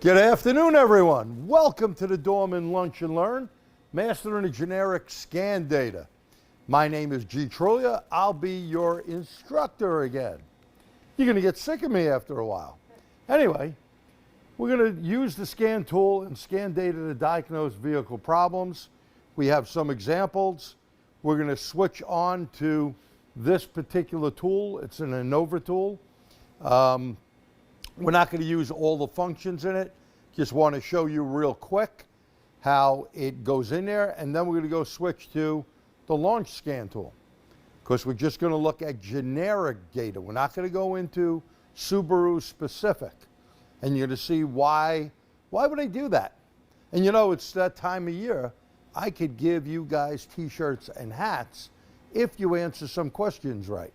Good afternoon, everyone. Welcome to the Dorman Lunch and Learn, Mastering the Generic Scan Data. My name is G. Trulia. I'll be your instructor again. You're going to get sick of me after a while. Anyway, we're going to use the scan tool and scan data to diagnose vehicle problems. We have some examples. We're going to switch on to this particular tool. It's an Innova tool. We're not going to use all the functions in it. Just want to show you real quick how it goes in there, and then we're going to go switch to the launch scan tool, because we're just going to look at generic data. We're not going to go into Subaru specific, and you're going to see why would I do that? And you know, it's that time of year. I could give you guys t-shirts and hats if you answer some questions right.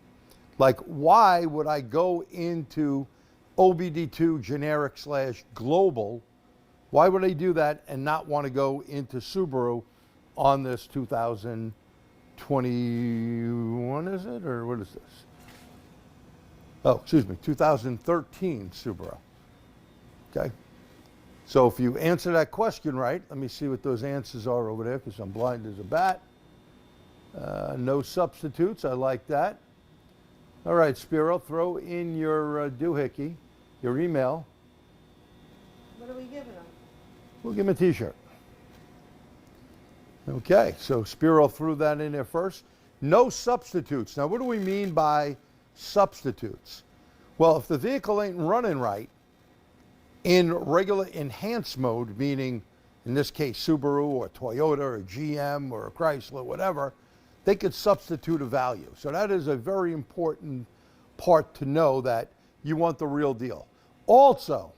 Like, why would I go into OBD2 generic / global? Why would I do that and not want to go into Subaru on this 2021, is it? Or what is this? Oh, excuse me, 2013 Subaru. Okay. So if you answer that question right, let me see what those answers are over there, because I'm blind as a bat. No substitutes, I like that. All right, Spiro, throw in your doohickey, your email. What are we giving them? We'll give him a t-shirt. Okay, so Spiro threw that in there first. No substitutes. Now, what do we mean by substitutes? Well, if the vehicle ain't running right, in regular enhanced mode, meaning in this case Subaru or Toyota or GM or Chrysler, whatever, they could substitute a value. So that is a very important part to know, that you want the real deal. Also,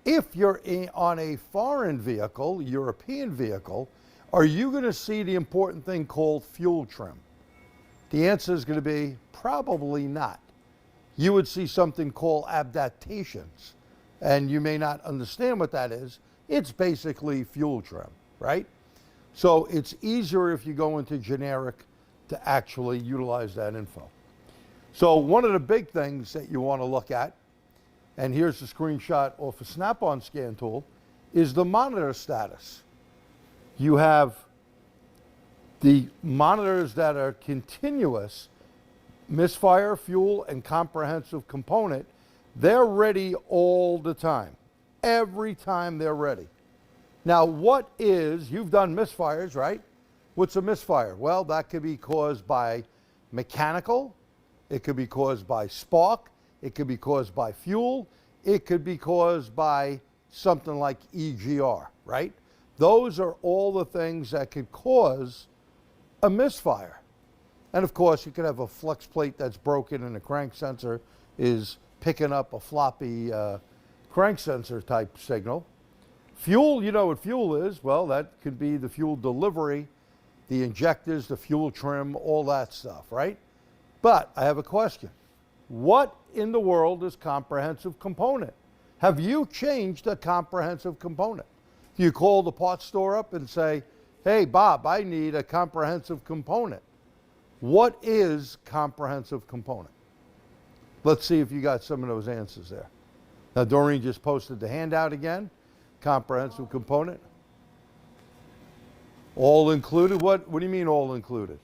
if you're on a foreign vehicle, European vehicle, are you going to see the important thing called fuel trim? The answer is going to be probably not. You would see something called adaptations, and you may not understand what that is. It's basically fuel trim, right? So it's easier if you go into generic to actually utilize that info. So one of the big things that you want to look at, and here's the screenshot off a Snap-on scan tool, is the monitor status. You have the monitors that are continuous, misfire, fuel, and comprehensive component. They're ready all the time. Every time they're ready. Now, what is, you've done misfires, right? What's a misfire? Well, that could be caused by mechanical. It could be caused by spark. It could be caused by fuel. It could be caused by something like EGR, right? Those are all the things that could cause a misfire. And of course, you could have a flex plate that's broken and the crank sensor is picking up a floppy crank sensor type signal. Fuel, you know what fuel is. Well, that could be the fuel delivery, the injectors, the fuel trim, all that stuff, right? But I have a question. What in the world is comprehensive component? Have you changed a comprehensive component? Do you call the parts store up and say, hey, Bob, I need a comprehensive component? What is comprehensive component? Let's see if you got some of those answers there. Now, Doreen just posted the handout again. Comprehensive component. All included? What do you mean all included?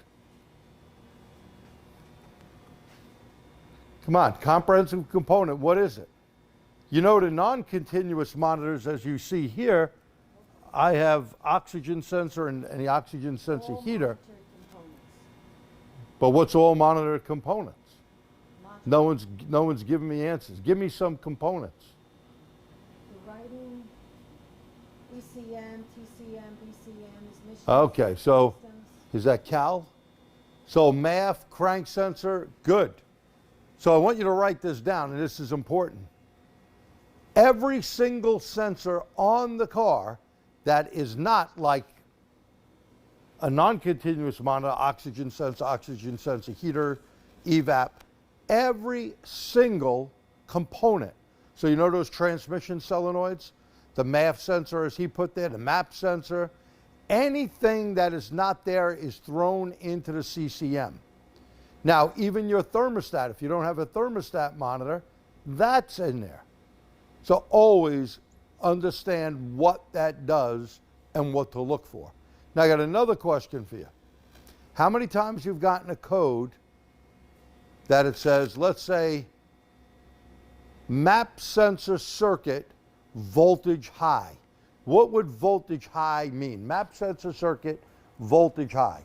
Come on, comprehensive component, what is it? You know, the non-continuous monitors, as you see here, I have oxygen sensor and the oxygen sensor heater. But what's all monitor components? No one's giving me answers. Give me some components. The writing, ECM, TCM, BCM is mission. Okay, so systems. is that Cal? So MAF, crank sensor, good. So I want you to write this down, and this is important. Every single sensor on the car that is not like a non-continuous monitor, oxygen sensor heater, evap, every single component. So you know those transmission solenoids? The MAF sensor, as he put there, the MAP sensor, anything that is not there is thrown into the CCM. Now, even your thermostat, if you don't have a thermostat monitor, that's in there. So always understand what that does and what to look for. Now I got another question for you. How many times you've gotten a code that it says, let's say, map sensor circuit voltage high? What would voltage high mean? Map sensor circuit voltage high.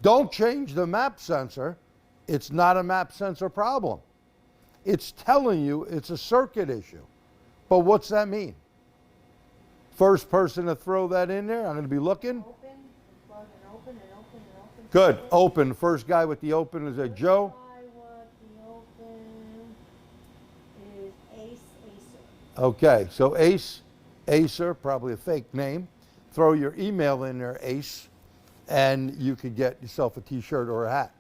Don't change the map sensor. It's not a map sensor problem. It's telling you it's a circuit issue. But what's that mean? First person to throw that in there, I'm going to be looking. Open, plug and open and open and open. Good. Open. First guy with the open is a Joe. What the open is Acer. Okay, so Acer, probably a fake name. Throw your email in there, Ace, and you could get yourself a t-shirt or a hat.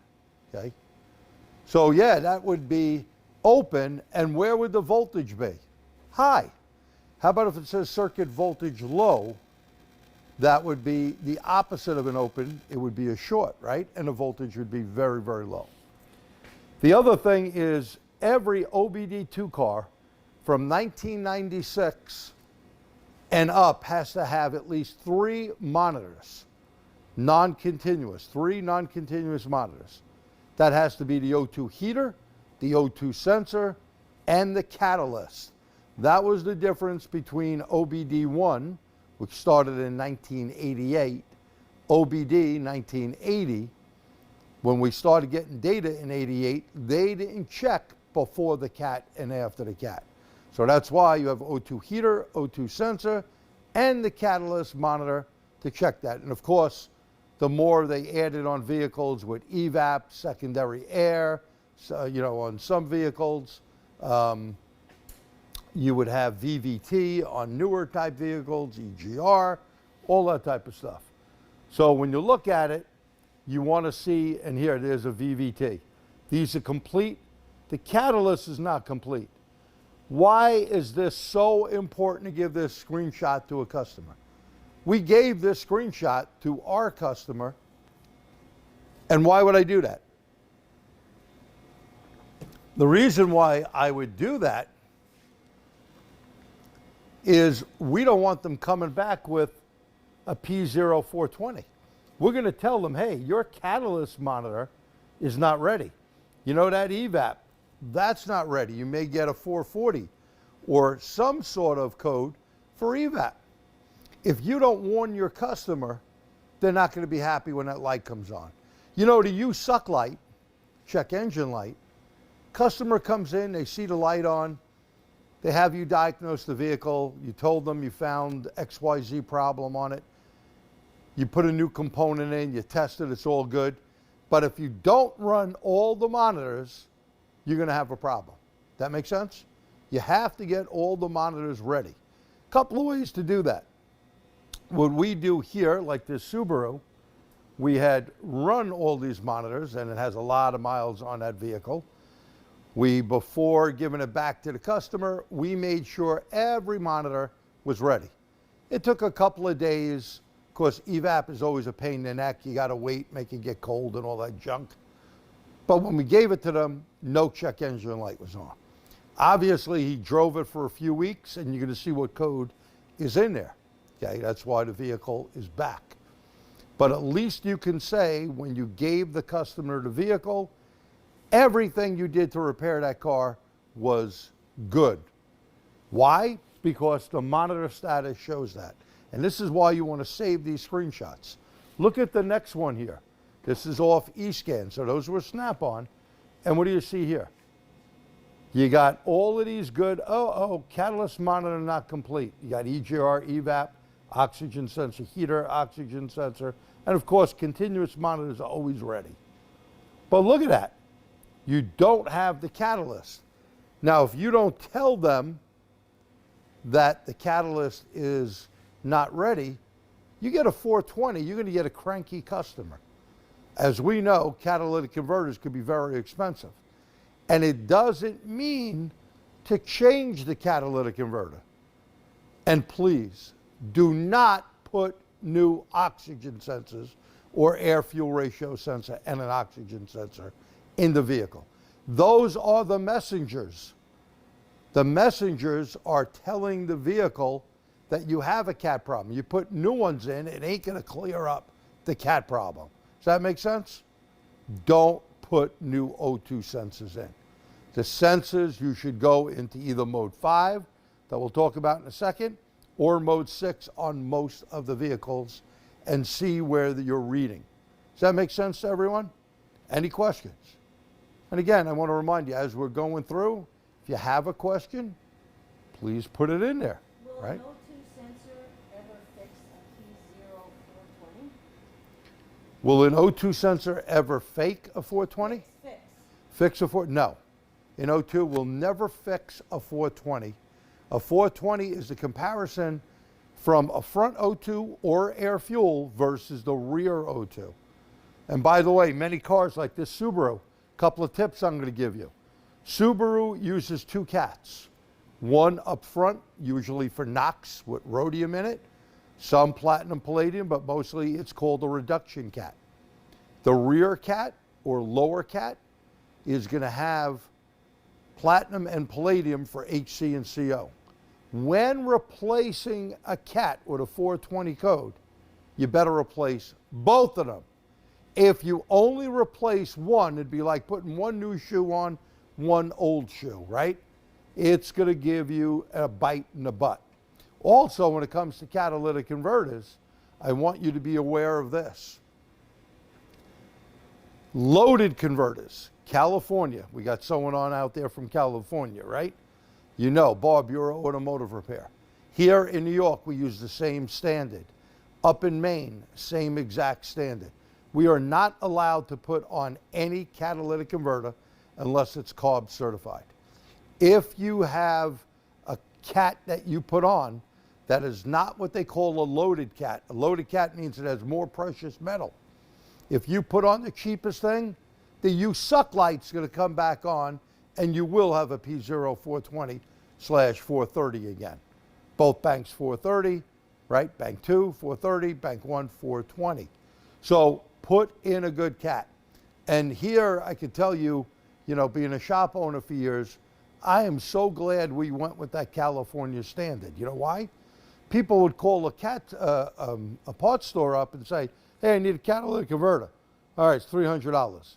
Okay? So yeah, that would be open, and where would the voltage be? High. How about if it says circuit voltage low? That would be the opposite of an open. It would be a short, right? And the voltage would be very, very low. The other thing is every OBD2 car from 1996 and up has to have at least 3 monitors, non-continuous, 3 non-continuous monitors. That has to be the O2 heater, the O2 sensor, and the catalyst. That was the difference between OBD1, which started in 1988, OBD 1980. When we started getting data in 88, they didn't check before the CAT and after the CAT. So that's why you have O2 heater, O2 sensor, and the catalyst monitor to check that. And of course, the more they added on vehicles with evap, secondary air, so, you know, on some vehicles, you would have VVT on newer type vehicles, EGR, all that type of stuff. So when you look at it, you want to see, and here there's a VVT. These are complete. The catalyst is not complete. Why is this so important to give this screenshot to a customer? We gave this screenshot to our customer, and why would I do that? The reason why I would do that is we don't want them coming back with a P0420. We're going to tell them, hey, your catalyst monitor is not ready. You know that evap, that's not ready. You may get a 440 or some sort of code for evap. If you don't warn your customer, they're not going to be happy when that light comes on. You know, to use suck light, check engine light, customer comes in, they see the light on, they have you diagnose the vehicle, you told them you found XYZ problem on it, you put a new component in, you test it, it's all good. But if you don't run all the monitors, you're going to have a problem. That make sense? You have to get all the monitors ready. A couple of ways to do that. What we do here, like this Subaru, we had run all these monitors, and it has a lot of miles on that vehicle. We, before giving it back to the customer, we made sure every monitor was ready. It took a couple of days. Of course, evap is always a pain in the neck. You got to wait, make it get cold and all that junk. But when we gave it to them, no check engine light was on. Obviously, he drove it for a few weeks, and you're going to see what code is in there. Okay, that's why the vehicle is back. But at least you can say when you gave the customer the vehicle, everything you did to repair that car was good. Why? Because the monitor status shows that. And this is why you want to save these screenshots. Look at the next one here. This is off eScan, so those were Snap-on. And what do you see here? You got all of these good, catalyst monitor not complete. You got EGR, evap, oxygen sensor heater, oxygen sensor, and of course, continuous monitors are always ready. But look at that. You don't have the catalyst. Now, if you don't tell them that the catalyst is not ready, you get a 420, you're going to get a cranky customer. As we know, catalytic converters can be very expensive. And it doesn't mean to change the catalytic converter. And please, do not put new oxygen sensors or air-fuel ratio sensor and an oxygen sensor in the vehicle. Those are the messengers. The messengers are telling the vehicle that you have a cat problem. You put new ones in, it ain't going to clear up the cat problem. Does that make sense? Don't put new O2 sensors in. The sensors, you should go into either mode 5, that we'll talk about in a second, or mode 6 on most of the vehicles, and see where you're reading. Does that make sense to everyone? Any questions? And again, I want to remind you, as we're going through, if you have a question, please put it in there, Will right? an O2 sensor ever fix a P0420? Will an O2 sensor ever fake a 420? Fix. Fix a 4? No. An O2 will never fix a 420. A 420 is the comparison from a front O2 or air fuel versus the rear O2. And by the way, many cars like this Subaru, couple of tips I'm going to give you. Subaru uses 2 cats. One up front, usually for NOx with rhodium in it, some platinum palladium, but mostly it's called a reduction cat. The rear cat or lower cat is going to have platinum and palladium for HC and CO. When replacing a cat with a 420 code, you better replace both of them. If you only replace one, it'd be like putting one new shoe on, one old shoe, right? It's going to give you a bite in the butt. Also, when it comes to catalytic converters, I want you to be aware of this. Loaded converters, California. We got someone on out there from California, right? You know, Bob, you're automotive repair. Here in New York, we use the same standard. Up in Maine, same exact standard. We are not allowed to put on any catalytic converter unless it's CARB certified. If you have a cat that you put on that is not what they call a loaded cat means it has more precious metal. If you put on the cheapest thing, the you suck light's going to come back on and you will have a P0420/430 again. Both banks 430, right? Bank 2, 430, bank 1, 420. So put in a good cat. And here I can tell you, you know, being a shop owner for years, I am so glad we went with that California standard. You know why? People would call a parts store up and say, hey, I need a catalytic converter. All right, it's $300.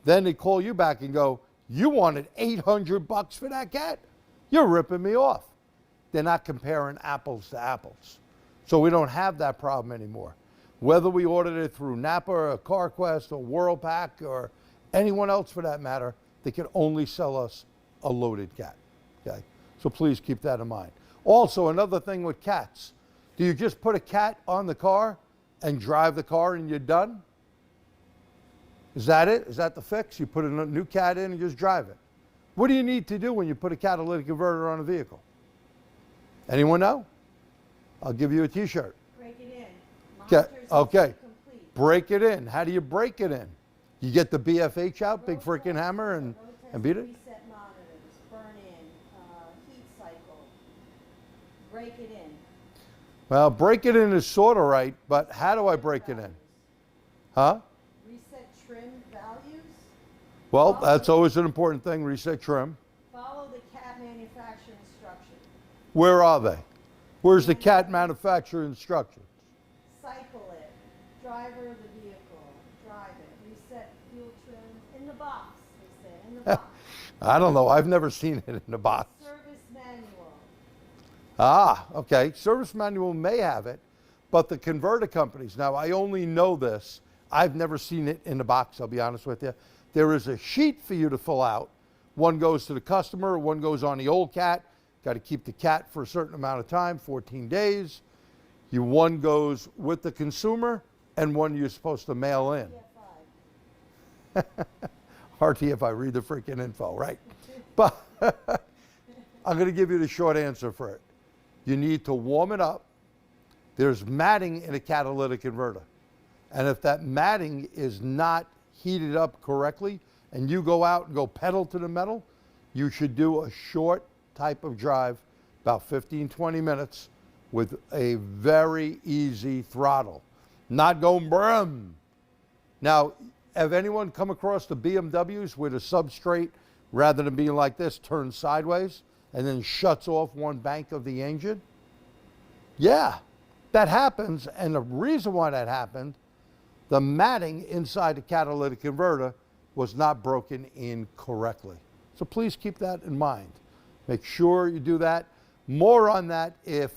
Then they call you back and go, you wanted $800 for that cat? You're ripping me off. They're not comparing apples to apples. So we don't have that problem anymore. Whether we ordered it through Napa or CarQuest or WorldPack or anyone else for that matter, they can only sell us a loaded cat. Okay? So please keep that in mind. Also, another thing with cats, do you just put a cat on the car and drive the car and you're done? Is that it? Is that the fix? You put a new cat in and just drive it. What do you need to do when you put a catalytic converter on a vehicle? Anyone know? I'll give you a t-shirt. Break it in. Okay. Complete. Break it in. How do you break it in? You get the BFH out, big freaking hammer, and beat it? Reset monitors, burn in, heat cycle. Break it in. Well, break it in is sort of right, but how do I break it in? Huh? Reset trim values. Well, that's always an important thing, reset trim. Follow the cat manufacturer instructions. Where are they? Where's the cat manufacturer instructions? Cycle it. Driver of the vehicle. Drive it. Reset fuel trim. In the box, they said. In the box. I don't know. I've never seen it in the box. Service manual. Ah, okay. Service manual may have it, but the converter companies, now I only know this. I've never seen it in the box, I'll be honest with you. There is a sheet for you to fill out. One goes to the customer, one goes on the old cat. Got to keep the cat for a certain amount of time, 14 days. One goes with the consumer, and one you're supposed to mail in. RTFI, read the freaking info, right? But I'm going to give you the short answer for it. You need to warm it up. There's matting in a catalytic converter. And if that matting is not heated up correctly, and you go out and go pedal to the metal, you should do a short type of drive, about 15, 20 minutes, with a very easy throttle. Not going brum. Now, have anyone come across the BMWs where the substrate, rather than being like this, turns sideways and then shuts off one bank of the engine? Yeah, that happens, and the reason why that happened, the matting inside the catalytic converter was not broken in correctly. So please keep that in mind. Make sure you do that. More on that if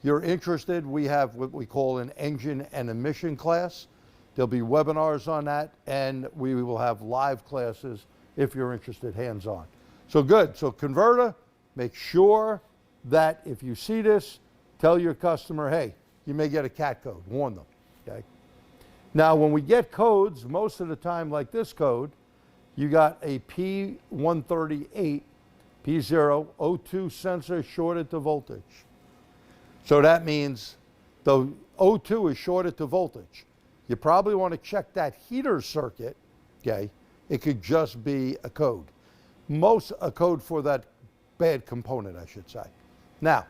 you're interested. We have what we call an engine and emission class. There'll be webinars on that, and we will have live classes if you're interested, hands-on. So good. So converter, make sure that if you see this, tell your customer, hey, you may get a CAT code. Warn them, okay? Now, when we get codes, most of the time, like this code, you got a P138, P0, O2 sensor shorted to voltage. So that means the O2 is shorted to voltage. You probably want to check that heater circuit, okay? It could just be a code. A code for that bad component, I should say. Now,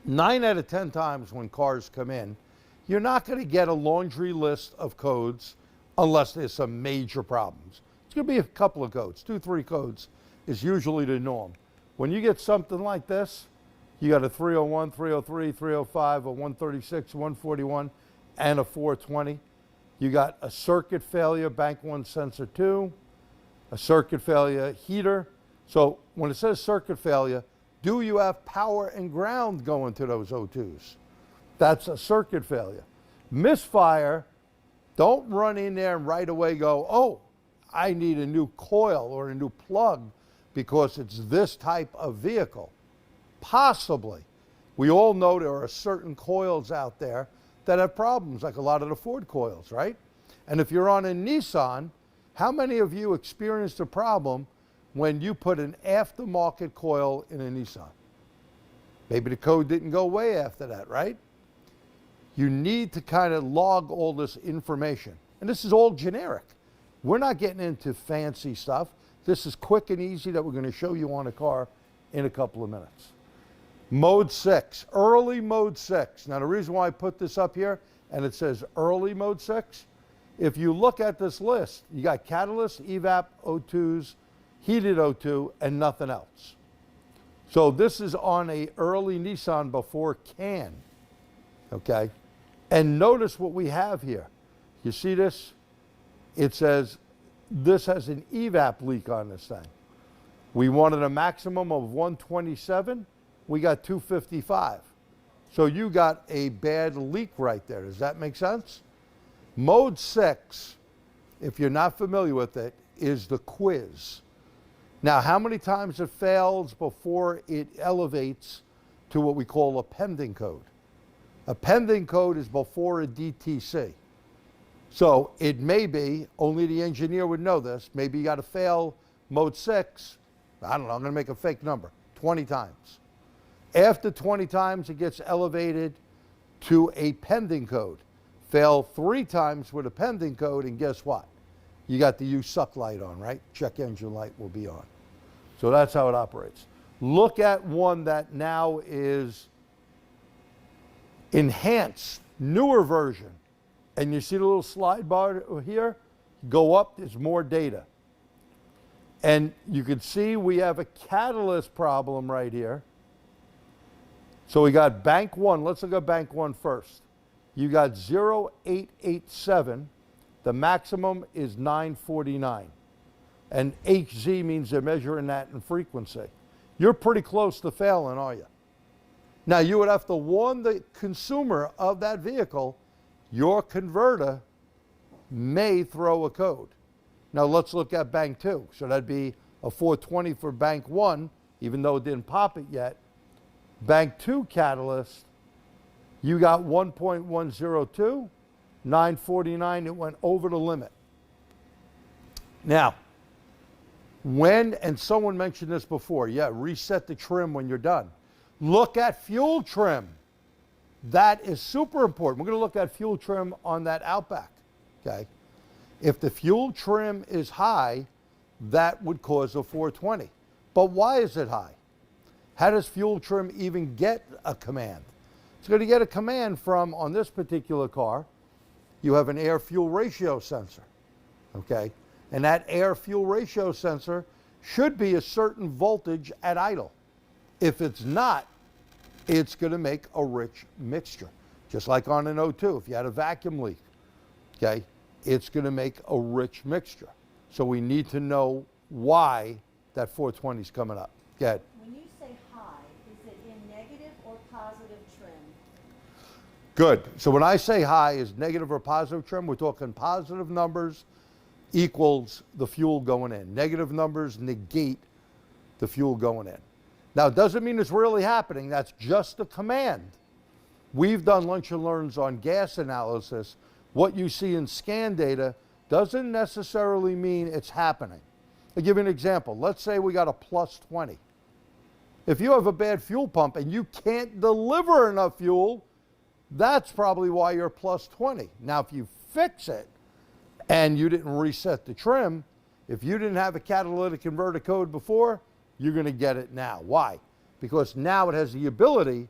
9 out of 10 times when cars come in, you're not going to get a laundry list of codes unless there's some major problems. It's going to be a couple of codes, 2, 3 codes is usually the norm. When you get something like this, you got a 301, 303, 305, a 136, 141, and a 420. You got a circuit failure, bank 1 sensor 2, a circuit failure heater. So when it says circuit failure, do you have power and ground going to those O2s? That's a circuit failure. Misfire, don't run in there and right away go, oh, I need a new coil or a new plug because it's this type of vehicle. Possibly. We all know there are certain coils out there that have problems, like a lot of the Ford coils, right? And if you're on a Nissan, how many of you experienced a problem when you put an aftermarket coil in a Nissan? Maybe the code didn't go away after that, right? You need to kind of log all this information. And this is all generic. We're not getting into fancy stuff. This is quick and easy that we're going to show you on a car in a couple of minutes. Mode 6, early mode 6. Now the reason why I put this up here and it says early mode 6, if you look at this list, you got catalyst, evap, O2s, heated O2, and nothing else. So this is on a early Nissan before CAN, okay? And notice what we have here. You see this? It says this has an evap leak on this thing. We wanted a maximum of 127. We got 255. So you got a bad leak right there. Does that make sense? Mode 6, if you're not familiar with it, is the quiz. Now, how many times it fails before it elevates to what we call a pending code? A pending code is before a DTC. So it may be, only the engineer would know this, maybe you got to fail mode 6, I don't know, I'm going to make a fake number, 20 times. After 20 times, it gets elevated to a pending code. Fail 3 times with a pending code, and guess what? You got the use suck light on, right? Check engine light will be on. So that's how it operates. Look at one that now is enhanced, newer version. And you see the little slide bar here? Go up, there's more data. And you can see we have a catalyst problem right here. So we got bank 1. Let's look at bank 1 first. You got 0887. The maximum is 949. And HZ means they're measuring that in frequency. You're pretty close to failing, are you? Now, you would have to warn the consumer of that vehicle, your converter may throw a code. Now, let's look at bank 2. So that'd be a 420 for bank 1, even though it didn't pop it yet. Bank 2 catalyst, you got 1.102, 949, it went over the limit. Now, when, and someone mentioned this before, yeah, reset the trim when you're done. Look at fuel trim. That is super important. We're going to look at fuel trim on that Outback, okay? If the fuel trim is high, that would cause a 420. But why is it high? How does fuel trim even get a command? It's going to get a command from, on this particular car, you have an air-fuel ratio sensor, okay? And that air-fuel ratio sensor should be a certain voltage at idle. If it's not, it's going to make a rich mixture. Just like on an O2, if you had a vacuum leak, okay, it's going to make a rich mixture. So we need to know why that 420 is coming up. Go ahead. When you say high, is it in negative or positive trim? Good. So when I say high is negative or positive trim, we're talking positive numbers equals the fuel going in. Negative numbers negate the fuel going in. Now, it doesn't mean it's really happening. That's just a command. We've done lunch and learns on gas analysis. What you see in scan data doesn't necessarily mean it's happening. I'll give you an example. Let's say we got a plus 20. If you have a bad fuel pump and you can't deliver enough fuel, that's probably why you're plus 20. Now, if you fix it and you didn't reset the trim, if you didn't have a catalytic converter code before, you're going to get it now. Why? Because now it has the ability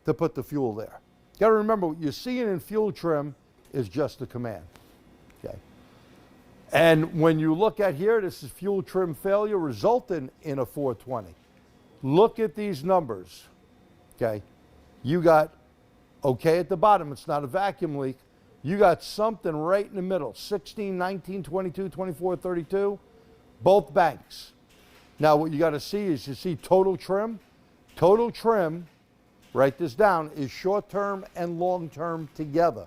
to put the fuel there. You got to remember, what you're seeing in fuel trim is just a command. Okay. And when you look at here, this is fuel trim failure resulting in a 420. Look at these numbers. Okay. You got okay at the bottom. It's not a vacuum leak. You got something right in the middle. 16, 19, 22, 24, 32. Both banks. Now, what you got to see is you see total trim. Total trim, write this down, is short-term and long-term together.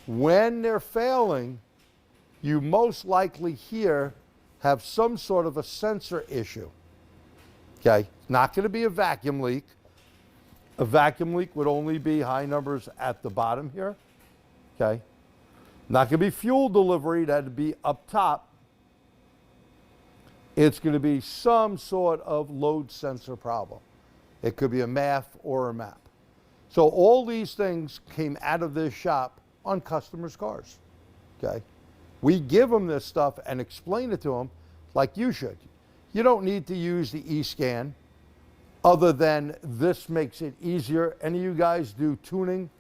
When they're failing, you most likely here have some sort of a sensor issue. Okay? Not going to be a vacuum leak. A vacuum leak would only be high numbers at the bottom here. Okay? Not going to be fuel delivery. That'd be up top. It's going to be some sort of load sensor problem. It could be a MAF or a MAP. So all these things came out of this shop on customers' cars. Okay? We give them this stuff and explain it to them like you should. You don't need to use the eScan other than this makes it easier. Any of you guys do tuning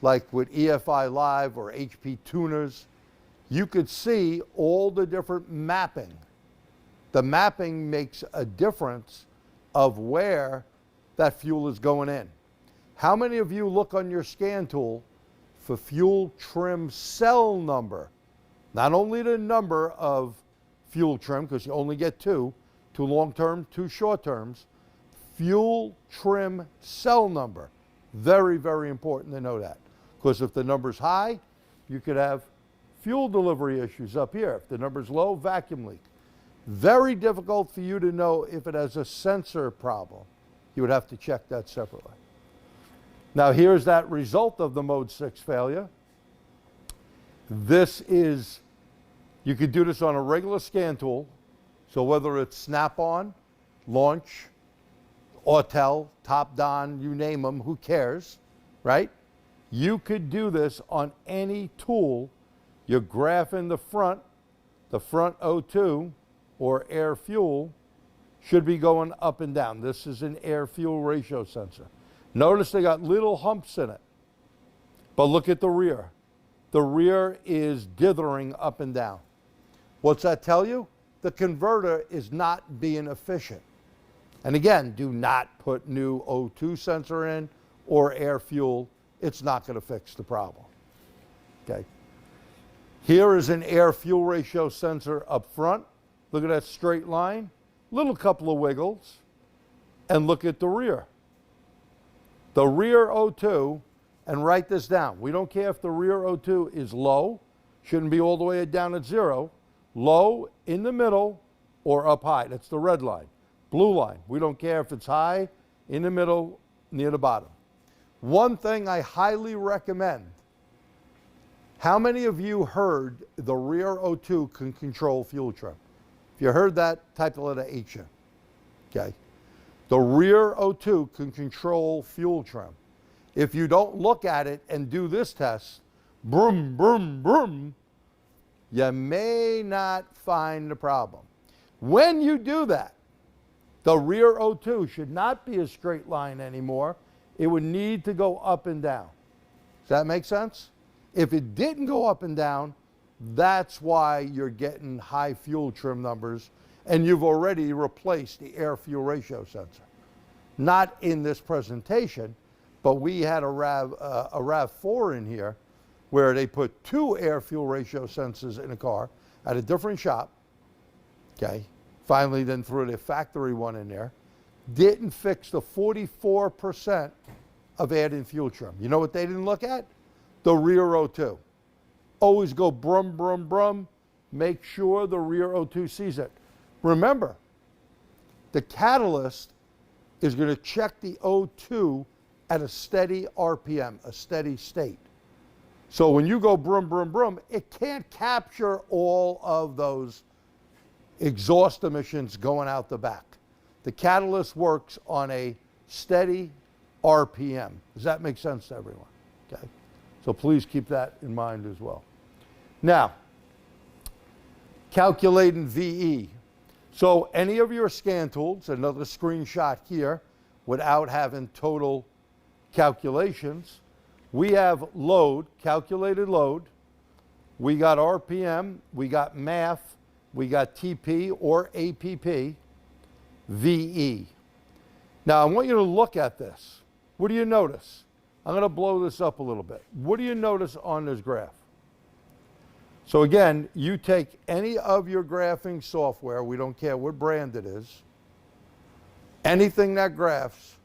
like with EFI Live or HP tuners? You could see all the different mapping. The mapping makes a difference of where that fuel is going in. How many of you look on your scan tool for fuel trim cell number? Not only the number of fuel trim, because you only get two long-term, two short-terms, fuel trim cell number. Very, very important to know that. Because if the number's high, you could have fuel delivery issues up here. If the number's low, vacuum leak. Very difficult for you to know if it has a sensor problem. You would have to check that separately. Now here's that result of the mode 6 failure. This is, you could do this on a regular scan tool. So whether it's Snap-on, Launch, Autel, Top-Don, you name them, who cares, right? You could do this on any tool. You're graphing the front O2 or air fuel should be going up and down. This is an air fuel ratio sensor. Notice they got little humps in it. But look at the rear. The rear is dithering up and down. What's that tell you? The converter is not being efficient. And again, do not put new O2 sensor in or air fuel. It's not going to fix the problem. Okay. Here is an air fuel ratio sensor up front. Look at that straight line. Little couple of wiggles. And look at the rear. The rear O2, and write this down. We don't care if the rear O2 is low. Shouldn't be all the way down at 0. Low, in the middle, or up high. That's the red line. Blue line. We don't care if it's high, in the middle, near the bottom. One thing I highly recommend. How many of you heard the rear O2 can control fuel trim? If you heard that, type the letter H in. Okay. The rear O2 can control fuel trim. If you don't look at it and do this test, broom, broom, broom, you may not find the problem. When you do that, the rear O2 should not be a straight line anymore. It would need to go up and down. Does that make sense? If it didn't go up and down, that's why you're getting high fuel trim numbers, and you've already replaced the air fuel ratio sensor. not in this presentation, but we had a RAV4 in here where they put 2 air-fuel ratio sensors in a car at a different shop, okay? Finally then threw the factory one in there. Didn't fix the 44% of add-in fuel trim. You know what they didn't look at? The rear O2. Always go brum, brum, brum. Make sure the rear O2 sees it. Remember, the catalyst is going to check the O2 at a steady RPM, a steady state. So when you go brum, brum, brum, it can't capture all of those exhaust emissions going out the back. The catalyst works on a steady RPM. Does that make sense to everyone? Okay. So please keep that in mind as well. Now, calculating VE. So any of your scan tools, another screenshot here, without having total calculations, we have load, calculated load, we got RPM, we got math, we got TP or APP, VE. Now I want you to look at this. What do you notice? I'm going to blow this up a little bit. What do you notice on this graph? So again, you take any of your graphing software, we don't care what brand it is, anything that graphs,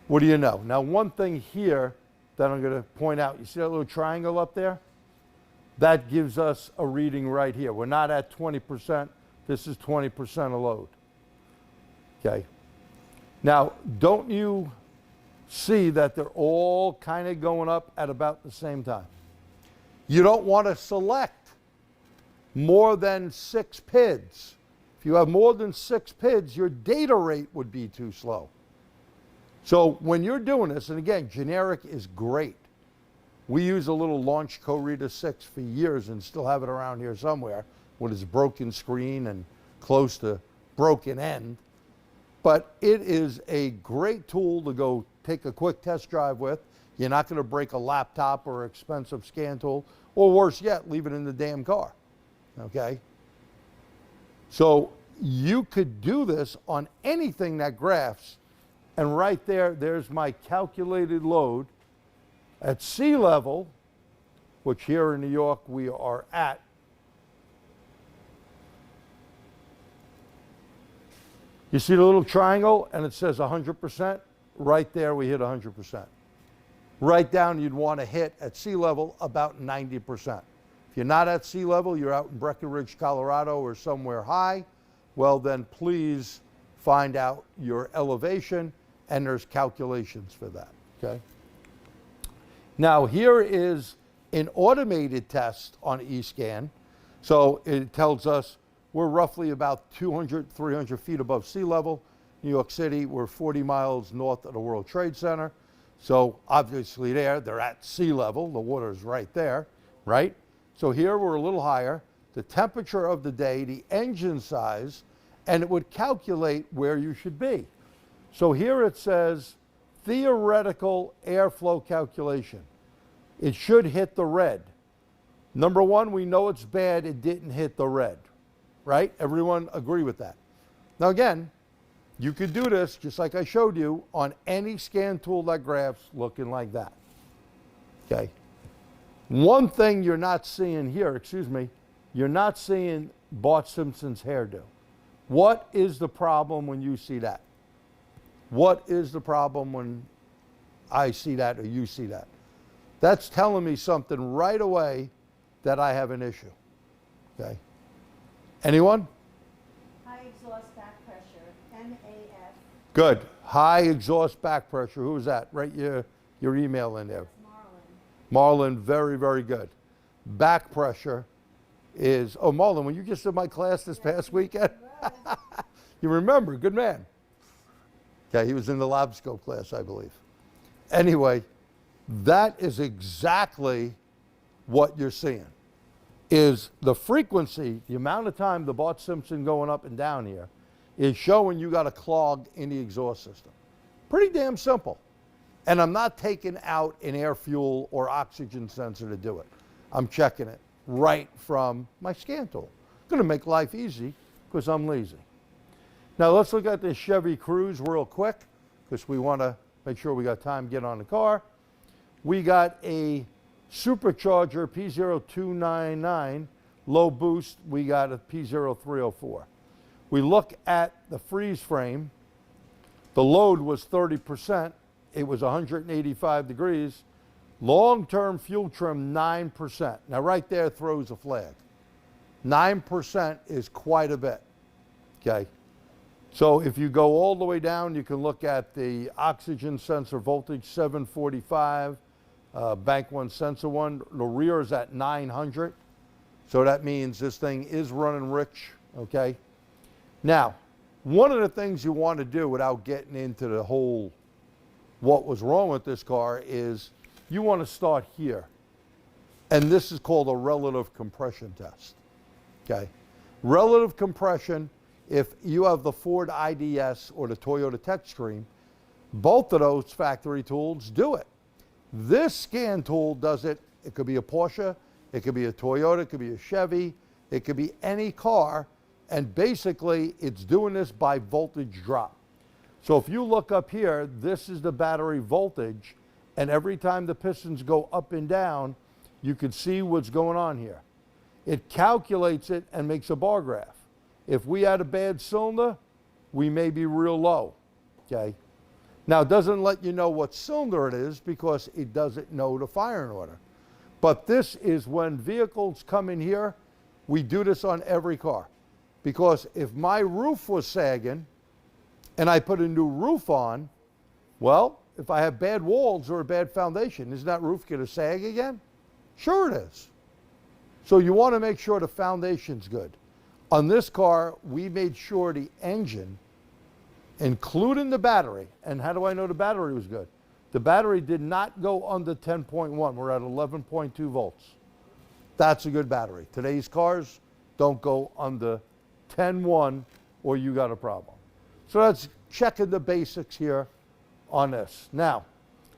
what do you know? Now one thing here that I'm going to point out, you see that little triangle up there? That gives us a reading right here. We're not at 20%, this is 20% of load. Okay. Now, don't you see that they're all kind of going up at about the same time? You don't want to select more than 6 PIDs. If you have more than 6 PIDs, your data rate would be too slow. So when you're doing this, and again, generic is great. We use a little Launch Co-Reader 6 for years and still have it around here somewhere with its broken screen and close to broken end. But it is a great tool to go take a quick test drive with. You're not going to break a laptop or expensive scan tool, or worse yet, leave it in the damn car, okay? So you could do this on anything that graphs, and right there, there's my calculated load at sea level, which here in New York we are at. You see the little triangle, and it says 100%? Right there, we hit 100%. Right down, you'd want to hit at sea level about 90%. If you're not at sea level, you're out in Breckenridge, Colorado, or somewhere high, well then please find out your elevation, and there's calculations for that, okay? Now here is an automated test on eScan. So it tells us we're roughly about 200, 300 feet above sea level. New York City, we're 40 miles north of the World Trade Center. So obviously they're at sea level. The water's right there, right? So here we're a little higher. The temperature of the day, the engine size, and it would calculate where you should be. So here it says theoretical airflow calculation. It should hit the red. Number one, we know it's bad it didn't hit the red, right? Everyone agree with that. Now again, you could do this, just like I showed you, on any scan tool that graphs looking like that, okay? One thing you're not seeing here, excuse me, you're not seeing Bart Simpson's hairdo. What is the problem when you see that? What is the problem when I see that or you see that? That's telling me something right away that I have an issue, okay? Anyone? High exhaust back pressure, MAF. Good. High exhaust back pressure. Who was that? Write your email in there. That's Marlon. Marlon, very, very good. Back pressure is, oh, Marlon, when you just did my class this past weekend? You remember, good man. Okay, he was in the lab scope class, I believe. Anyway, that is exactly what you're seeing, is the frequency, the amount of time the Bart Simpson going up and down here is showing you got a clog in the exhaust system. Pretty damn simple. And I'm not taking out an air fuel or oxygen sensor to do it. I'm checking it right from my scan tool. Gonna make life easy because I'm lazy. Now let's look at the Chevy Cruze real quick, because we want to make sure we got time to get on the car. We got a supercharger P0299, low boost, we got a P0304. We look at the freeze frame, the load was 30%, it was 185 degrees, long-term fuel trim 9%. Now right there throws a flag. 9% is quite a bit, okay? So if you go all the way down, you can look at the oxygen sensor voltage 745, bank one, sensor one. The rear is at 900. So that means this thing is running rich, okay? Now, one of the things you want to do without getting into the whole what was wrong with this car is you want to start here. And this is called a relative compression test, okay? Relative compression, if you have the Ford IDS or the Toyota TechStream, both of those factory tools do it. This scan tool does it. It could be a Porsche, it could be a Toyota, it could be a Chevy, it could be any car, and basically it's doing this by voltage drop. So if you look up here, this is the battery voltage, and every time the pistons go up and down, you can see what's going on here. It calculates it and makes a bar graph. If we had a bad cylinder, we may be real low, okay? Now, it doesn't let you know what cylinder it is because it doesn't know the firing order. But this is when vehicles come in here, we do this on every car. Because if my roof was sagging and I put a new roof on, well, if I have bad walls or a bad foundation, isn't that roof going to sag again? Sure it is. So you want to make sure the foundation's good. On this car, we made sure the engine, including the battery, and how do I know the battery was good? The battery did not go under 10.1. We're at 11.2 volts. That's a good battery. Today's cars don't go under 10.1 or you got a problem. So that's checking the basics here on this. Now,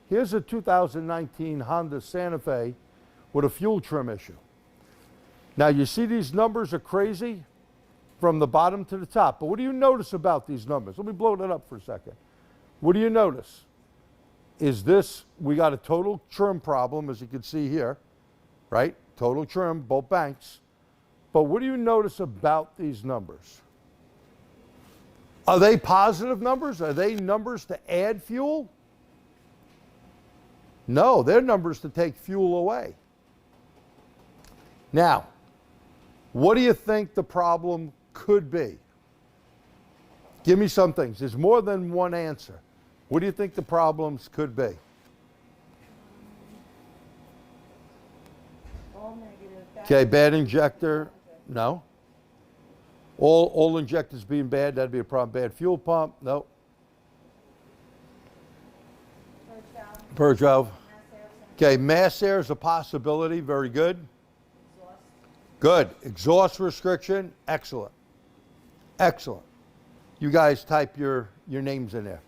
here's a 2019 Honda Santa Fe with a fuel trim issue. Now, you see these numbers are crazy from the bottom to the top. But what do you notice about these numbers? Let me blow that up for a second. What do you notice? Is this, we got a total trim problem, as you can see here, right? Total trim, both banks. But what do you notice about these numbers? Are they positive numbers? Are they numbers to add fuel? No, they're numbers to take fuel away. Now, what do you think the problem could be? Give me some things. There's more than one answer. What do you think the problems could be? All negative. Okay, bad injector. No. All injectors being bad, that'd be a problem. Bad fuel pump. No. Purge valve. Okay, mass air is a possibility. Very good. Good. Exhaust restriction. Excellent. Excellent. You guys type your names in there.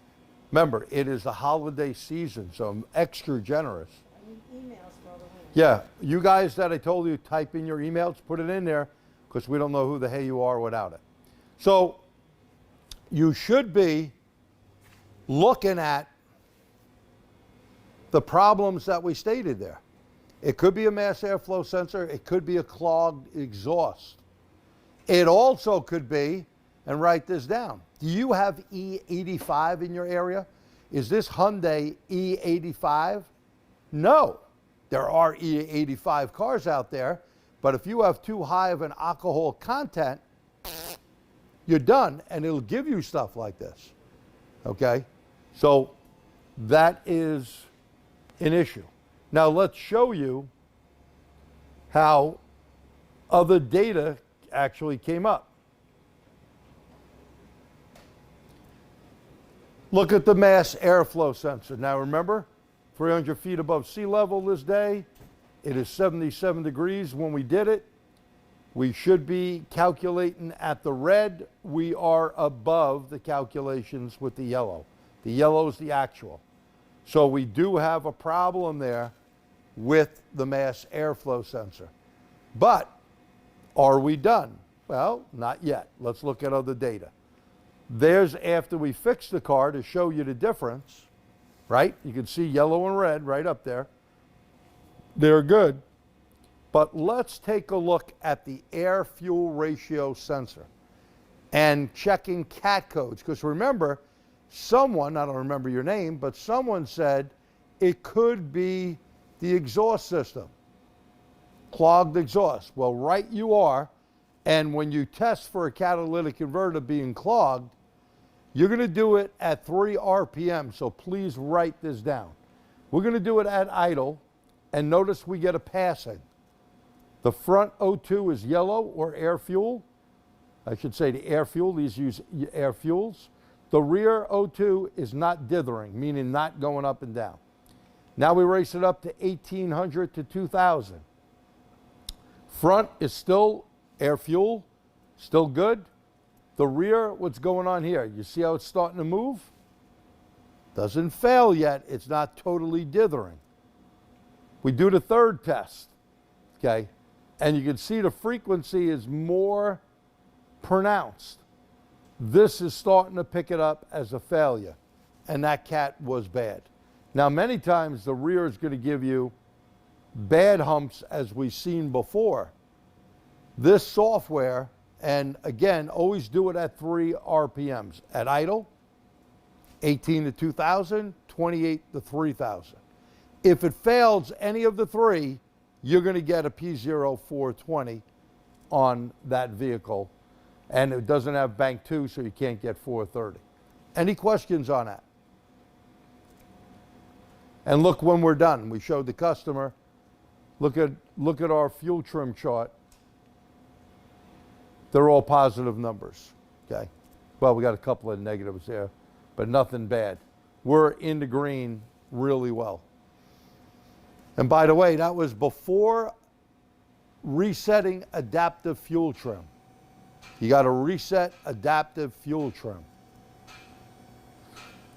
Remember, it is the holiday season, so I'm extra generous. I need emails for all the winners. Yeah, you guys that I told you type in your emails, put it in there, because we don't know who the hell you are without it. So you should be looking at the problems that we stated there. It could be a mass airflow sensor. It could be a clogged exhaust. It also could be, and write this down, do you have E85 in your area? Is this Hyundai E85? No. There are E85 cars out there, but if you have too high of an alcohol content, you're done, and it'll give you stuff like this, okay? So that is an issue. Now let's show you how other data actually came up. Look at the mass airflow sensor. Now remember, 300 feet above sea level this day. It is 77 degrees when we did it. We should be calculating at the red. We are above the calculations with the yellow. The yellow is the actual. So we do have a problem there with the mass airflow sensor. But are we done? Well, not yet. Let's look at other data. There's after we fix the car to show you the difference, right? You can see yellow and red right up there. They're good. But let's take a look at the air-fuel ratio sensor and checking CAT codes. Because remember, someone, I don't remember your name, but someone said it could be the exhaust system, clogged exhaust. Well, right you are. And when you test for a catalytic converter being clogged, you're going to do it at 3 RPM. So please write this down. We're going to do it at idle. And notice we get a passing. The front O2 is yellow, or air fuel. I should say the air fuel. These use air fuels. The rear O2 is not dithering, meaning not going up and down. Now we race it up to 1800 to 2000. Front is still air fuel, still good. The rear, what's going on here? You see how it's starting to move? Doesn't fail yet. It's not totally dithering. We do the third test, okay? And you can see the frequency is more pronounced. This is starting to pick it up as a failure, and that cat was bad. Now, many times the rear is going to give you bad humps as we've seen before. This software, and again, always do it at 3 RPMs. At idle, 18 to 2000, 28 to 3000. If it fails any of the three, you're going to get a P0420 on that vehicle. And it doesn't have bank 2, so you can't get 430. Any questions on that? And look, when we're done, we showed the customer, look at our fuel trim chart. They're all positive numbers, okay? Well, we got a couple of negatives there, but nothing bad. We're in the green really well. And by the way, that was before resetting adaptive fuel trim. You got to reset adaptive fuel trim.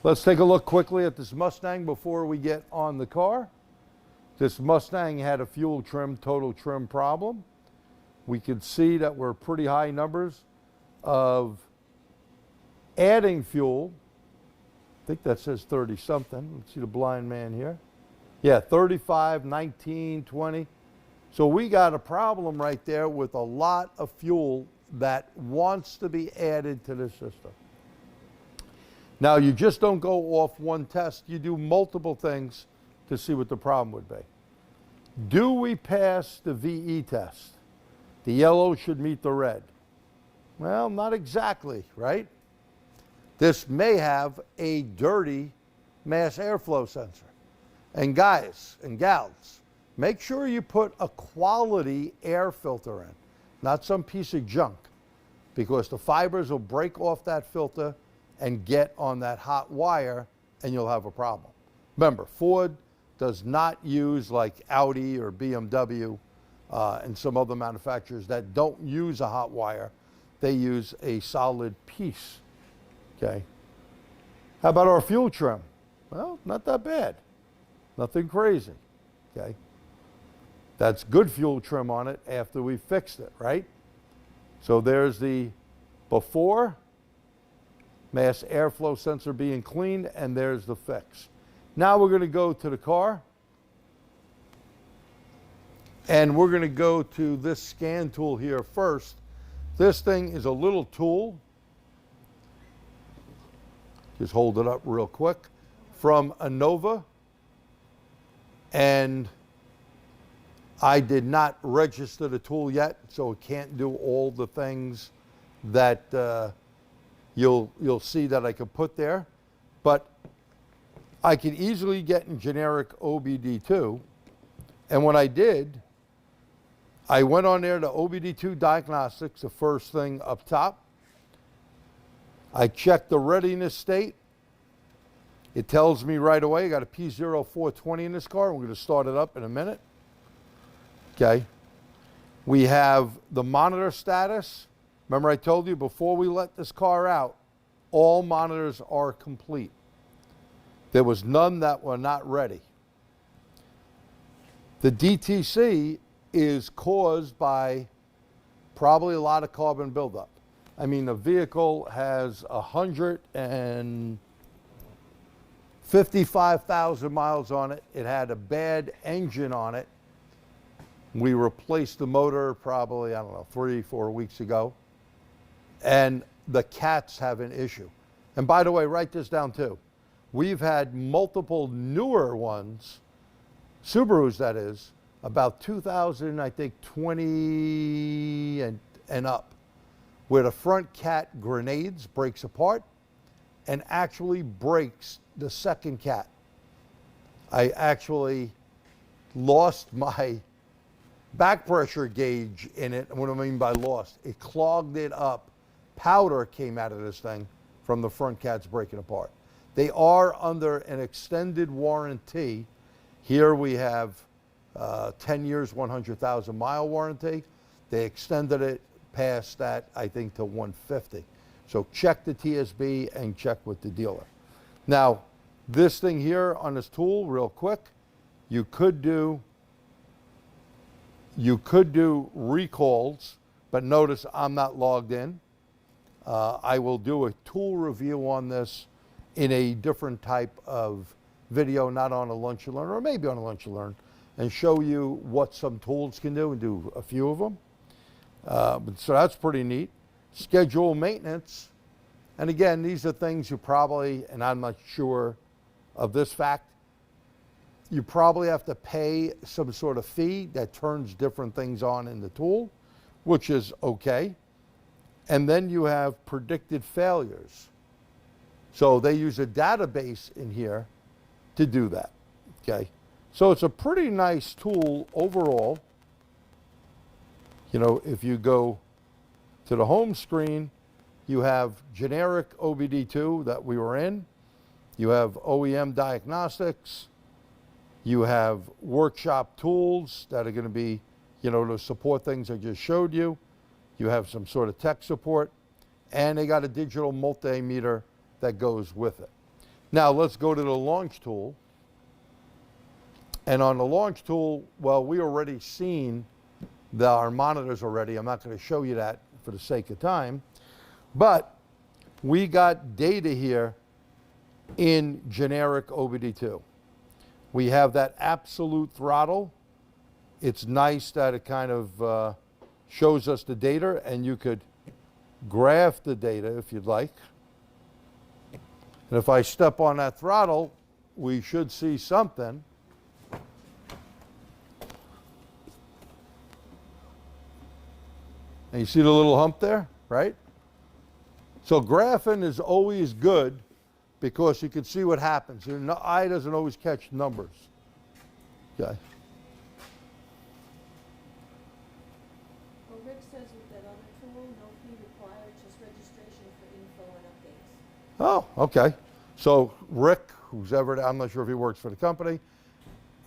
Let's take a look quickly at this Mustang before we get on the car. This Mustang had a fuel trim, total trim problem. We could see that we're pretty high numbers of adding fuel. I think that says 30 something. Let's see the blind man here. Yeah, 35, 19, 20. So we got a problem right there with a lot of fuel that wants to be added to the system. Now, you just don't go off one test. You do multiple things to see what the problem would be. Do we pass the VE test? The yellow should meet the red. Well, not exactly, right? This may have a dirty mass airflow sensor. And guys and gals, make sure you put a quality air filter in, not some piece of junk, because the fibers will break off that filter and get on that hot wire, and you'll have a problem. Remember, Ford does not use, like Audi or BMW and some other manufacturers that don't use a hot wire. They use a solid piece, okay? How about our fuel trim? Well, not that bad. Nothing crazy, okay? That's good fuel trim on it after we fixed it, right? So there's the before, mass airflow sensor being cleaned, and there's the fix. Now we're going to go to the car, and we're going to go to this scan tool here first. This thing is a little tool. Just hold it up real quick. From Innova. And I did not register the tool yet, so it can't do all the things that you'll see that I could put there. But I could easily get in generic OBD2. And what I did, I went on there to OBD2 diagnostics, the first thing up top. I checked the readiness state. It tells me right away, I got a P0420 in this car. We're going to start it up in a minute. Okay. We have the monitor status. Remember I told you before we let this car out, all monitors are complete. There was none that were not ready. The DTC is caused by probably a lot of carbon buildup. I mean, the vehicle has 155,000 miles on it. It had a bad engine on it. We replaced the motor probably, I don't know, 3-4 weeks ago. And the cats have an issue. And by the way, write this down too. We've had multiple newer ones, Subarus that is, about 2000, I think 20 and up, where the front cat grenades, breaks apart, and actually breaks the second cat. I actually lost my back pressure gauge in it. What do I mean by lost? It clogged it up. Powder came out of this thing from the front cats breaking apart. They are under an extended warranty. Here we have 10 years, 100,000 mile warranty. They extended it past that, I think, to 150. So check the TSB and check with the dealer. Now, this thing here on this tool, real quick, you could do recalls, but notice I'm not logged in. I will do a tool review on this in a different type of video, not on a Lunch and Learn, or maybe on a Lunch and Learn, and show you what some tools can do and do a few of them. So that's pretty neat. Schedule maintenance. And again, these are things you probably, and I'm not sure of this fact, you probably have to pay some sort of fee that turns different things on in the tool, which is okay. And then you have predicted failures. So they use a database in here to do that, okay? So it's a pretty nice tool overall. You know, if you go to the home screen, you have generic OBD2 that we were in. You have OEM diagnostics. You have workshop tools that are going to be, you know, to support things I just showed you. You have some sort of tech support. And they got a digital multimeter that goes with it. Now let's go to the launch tool. And on the launch tool, well, we already seen our monitors already. I'm not going to show you that for the sake of time. But we got data here in generic OBD2. We have that absolute throttle. It's nice that it kind of shows us the data, and you could graph the data if you'd like. And if I step on that throttle, we should see something. And you see the little hump there, right? So graphing is always good because you can see what happens. Your eye doesn't always catch numbers. Okay. Well, Rick says with that other tool, no fee required, just registration for info and updates. Oh, okay. So Rick, who's ever, I'm not sure if he works for the company.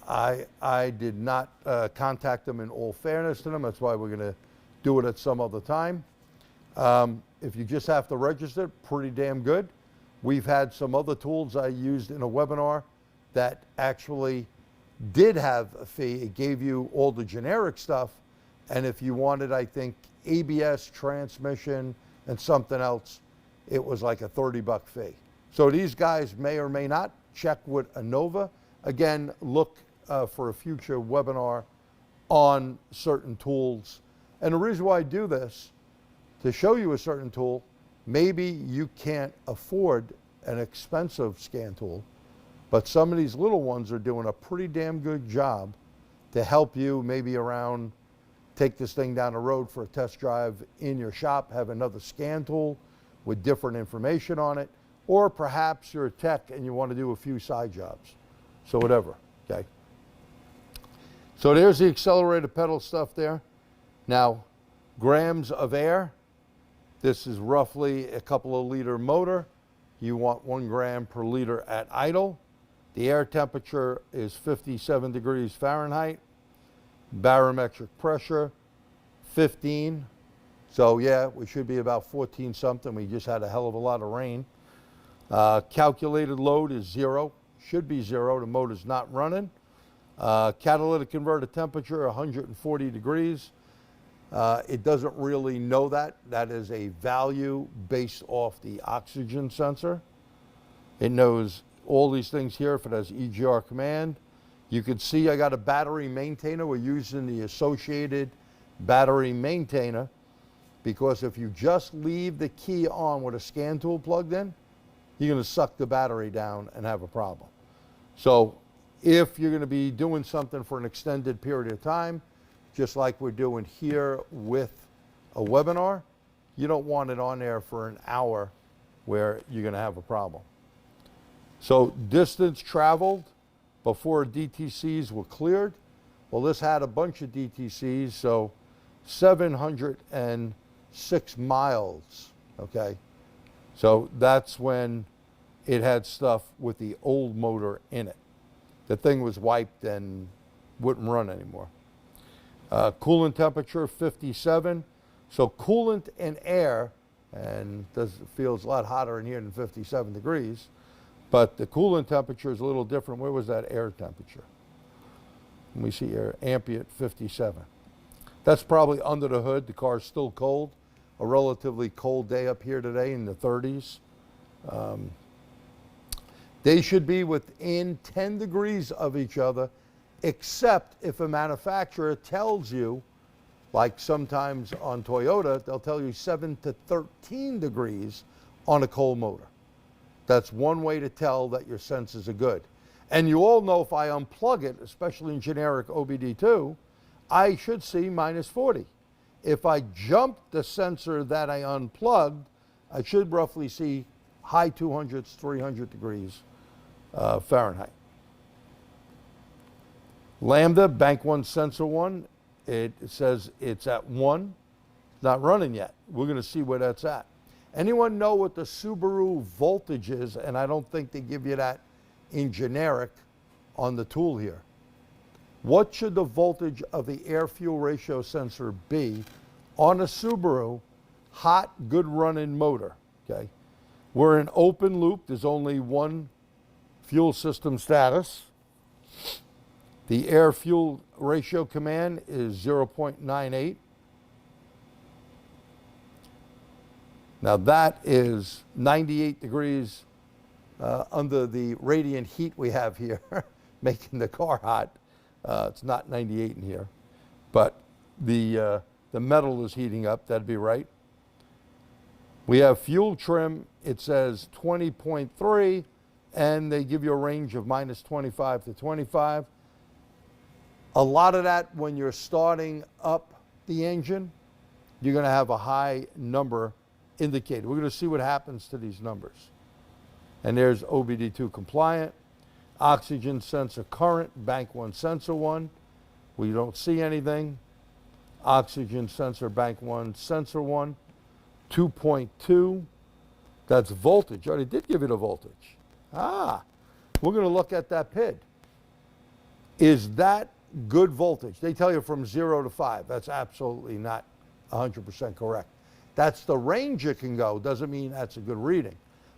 I did not contact him in all fairness to them. That's why we're going to do it at some other time. If you just have to register, pretty damn good. We've had some other tools I used in a webinar that actually did have a fee. It gave you all the generic stuff. And if you wanted, I think, ABS, transmission, and something else, it was like a $30 fee. So these guys may or may not. Check with Innova. Again, look for a future webinar on certain tools. And the reason why I do this, to show you a certain tool, maybe you can't afford an expensive scan tool, but some of these little ones are doing a pretty damn good job to help you maybe around, take this thing down the road for a test drive in your shop, have another scan tool with different information on it, or perhaps you're a tech and you want to do a few side jobs. So whatever, okay? So there's the accelerator pedal stuff there. Now, grams of air. This is roughly a couple of liter motor. You want 1 gram per liter at idle. The air temperature is 57 degrees Fahrenheit. Barometric pressure, 15. So yeah, we should be about 14 something. We just had a hell of a lot of rain. Calculated load is 0. Should be 0. The motor's not running. Catalytic converter temperature, 140 degrees. It doesn't really know that. That is a value based off the oxygen sensor. It knows all these things here. If it has EGR command, you can see I got a battery maintainer. We're using the associated battery maintainer because if you just leave the key on with a scan tool plugged in, you're going to suck the battery down and have a problem. So if you're going to be doing something for an extended period of time, just like we're doing here with a webinar, you don't want it on there for an hour where you're going to have a problem. So distance traveled before DTCs were cleared. Well, this had a bunch of DTCs, so 706 miles, okay? So that's when it had stuff with the old motor in it. The thing was wiped and wouldn't run anymore. Coolant temperature 57. So coolant and air, and feels a lot hotter in here than 57 degrees, but the coolant temperature is a little different. Where was that air temperature? Let me see air, ambient 57. That's probably under the hood. The car's still cold. A relatively cold day up here today in the 30s. They should be within 10 degrees of each other, except if a manufacturer tells you, like sometimes on Toyota, they'll tell you 7 to 13 degrees on a cold motor. That's one way to tell that your sensors are good. And you all know if I unplug it, especially in generic OBD2, I should see minus 40. If I jump the sensor that I unplugged, I should roughly see high 200s, 300 degrees Fahrenheit. Lambda, bank 1, sensor 1, it says it's at 1. It's not running yet. We're going to see where that's at. Anyone know what the Subaru voltage is? And I don't think they give you that in generic on the tool here. What should the voltage of the air-fuel ratio sensor be on a Subaru hot, good running motor? Okay, we're in open loop. There's only one fuel system status. The air-fuel ratio command is 0.98. Now that is 98 degrees under the radiant heat we have here, making the car hot. It's not 98 in here, but the metal is heating up. That'd be right. We have fuel trim. It says 20.3, and they give you a range of minus 25 to 25. A lot of that, when you're starting up the engine, you're going to have a high number indicated. We're going to see what happens to these numbers. And there's OBD2 compliant. Oxygen sensor current, bank 1, sensor 1. We don't see anything. Oxygen sensor, bank 1, sensor 1. 2.2. That's voltage. Oh, they did give you the voltage. We're going to look at that PID. Is that good voltage? They tell you from 0 to 5. That's absolutely not 100% correct. That's the range it can go. Doesn't mean that's a good reading.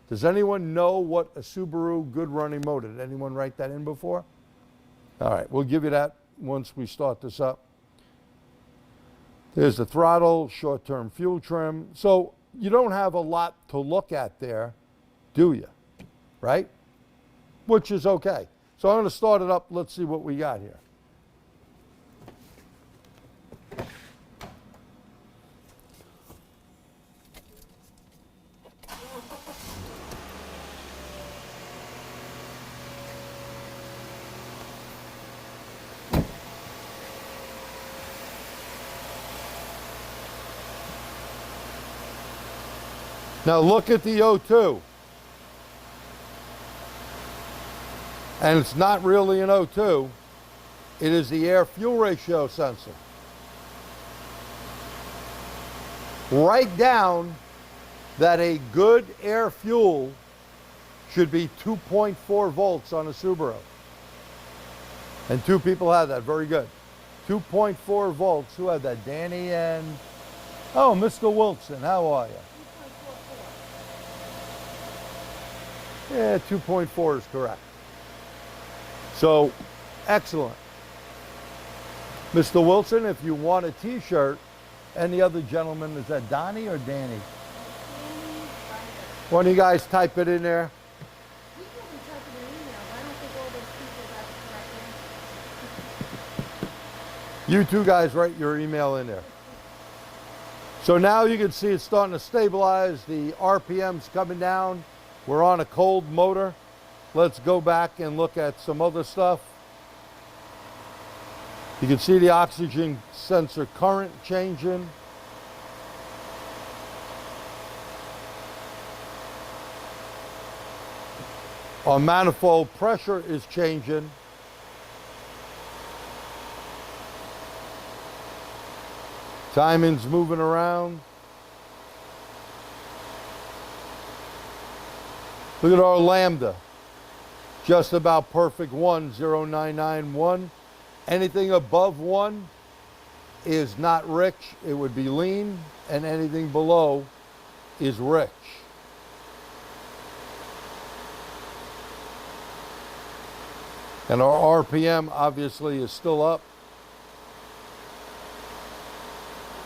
Does anyone know what a Subaru good running motor? Did anyone write that in before? All right, we'll give you that once we start this up. There's the throttle, short-term fuel trim. So you don't have a lot to look at there, do you? Right? Which is okay. So I'm going to start it up. Let's see what we got here. Now look at the O2. And it's not really an O2. It is the air-fuel ratio sensor. Write down that a good air-fuel should be 2.4 volts on a Subaru. And 2 people have that. Very good. 2.4 volts. Who had that? Danny and... Oh, Mr. Wilson. How are you? Yeah, 2.4 is correct. So, excellent. Mr. Wilson, if you want a t-shirt And the other gentleman, is that Donnie or Danny? Why don't you guys type it in there? We can type it in email, but I don't think all those people got the correct answer. You two guys write your email in there. So now you can see it's starting to stabilize. The RPM's coming down. We're on a cold motor. Let's go back and look at some other stuff. You can see the oxygen sensor current changing. Our manifold pressure is changing. Timing's moving around. Look at our lambda. Just about perfect 10991. Anything above 1 is not rich, it would be lean, and anything below is rich. And our RPM obviously is still up.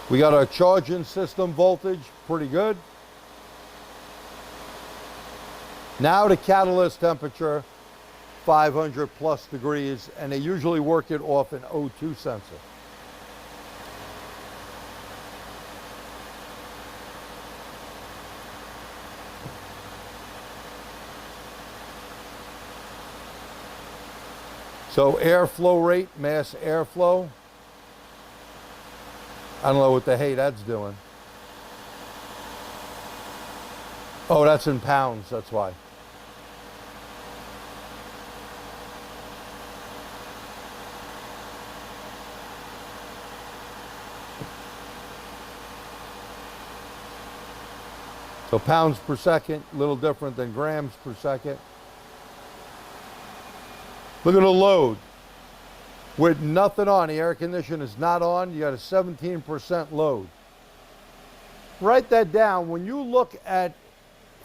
We got our charging system voltage, pretty good. Now the catalyst temperature, 500 plus degrees, and they usually work it off an O2 sensor. So airflow rate, mass airflow. I don't know what the hey that's doing. Oh, that's in pounds, that's why. So pounds per second, a little different than grams per second. Look at the load. With nothing on, the air conditioner is not on, you got a 17% load. Write that down. When you look at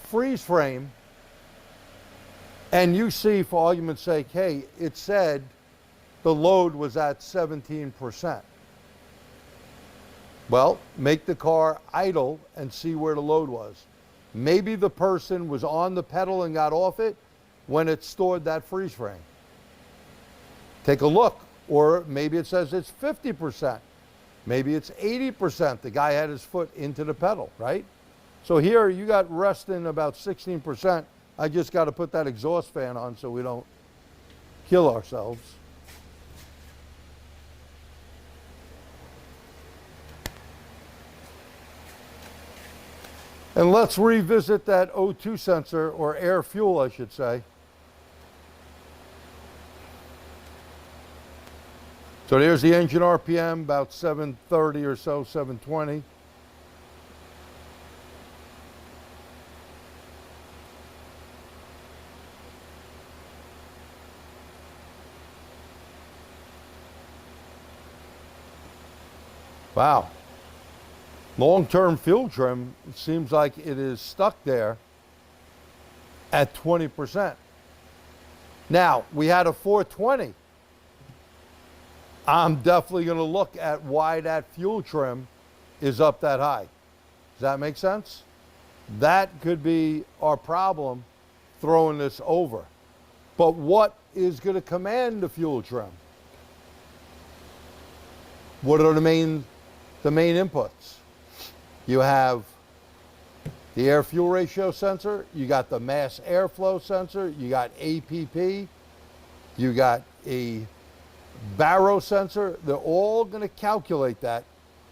freeze frame and you see, for argument's sake, hey, it said the load was at 17%. Well, make the car idle and see where the load was. Maybe the person was on the pedal and got off it when it stored that freeze frame. Take a look. Or maybe it says it's 50%. Maybe it's 80%. The guy had his foot into the pedal, right? So here you got resting about 16%. I just got to put that exhaust fan on so we don't kill ourselves. And let's revisit that O2 sensor, or air fuel, I should say. So there's the engine RPM, about 730 or so, 720. Wow. Long-term fuel trim, it seems like it is stuck there at 20%. Now, we had a 420. I'm definitely going to look at why that fuel trim is up that high. Does that make sense? That could be our problem throwing this over. But what is going to command the fuel trim? What are the main inputs? You have the air fuel ratio sensor, you got the mass airflow sensor, you got APP, you got a baro sensor. They're all going to calculate that.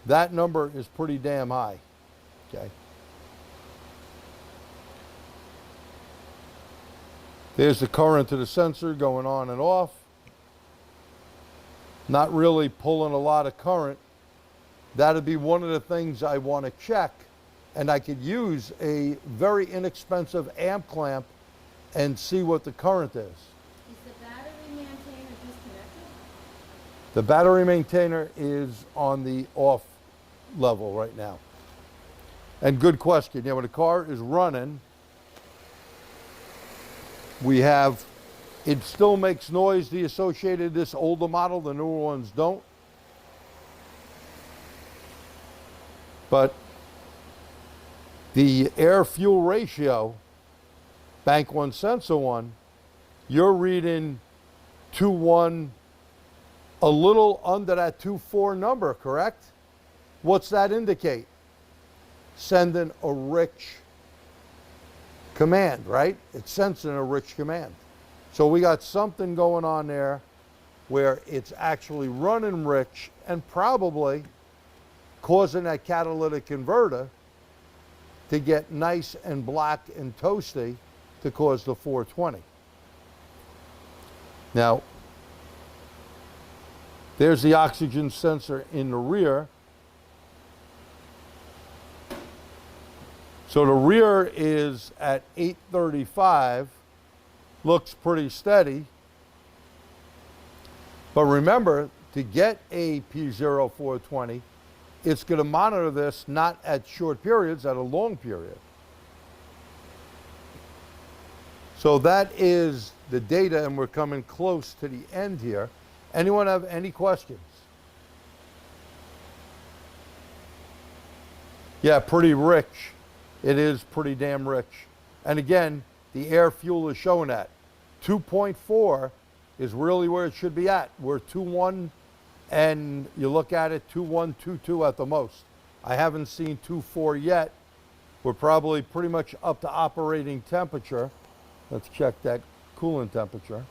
That number is pretty damn high. Okay. There's the current to the sensor going on and off. Not really pulling a lot of current. That'd be one of the things I want to check, and I could use a very inexpensive amp clamp and see what the current is. The battery maintainer is on the off level right now. And good question. Yeah, when the car is running, we have, it still makes noise, the associated, this older model, the newer ones don't. But the air-fuel ratio, bank one, sensor one, you're reading 2.1, a little under that 2.4 number, correct? What's that indicate? Sending a rich command, right? It's sensing a rich command. So we got something going on there where it's actually running rich and probably causing that catalytic converter to get nice and black and toasty to cause the 420. Now, there's the oxygen sensor in the rear. So the rear is at 835, looks pretty steady. But remember, to get a P0420, it's going to monitor this not at short periods, at a long period. So that is the data, and we're coming close to the end here. Anyone have any questions? Yeah, pretty rich. It is pretty damn rich. And again, the air fuel is showing that. 2.4 is really where it should be at. We're 2.1, and you look at it, 2.1, 2.2 at the most. I haven't seen 2.4 yet. We're probably pretty much up to operating temperature. Let's check that coolant temperature.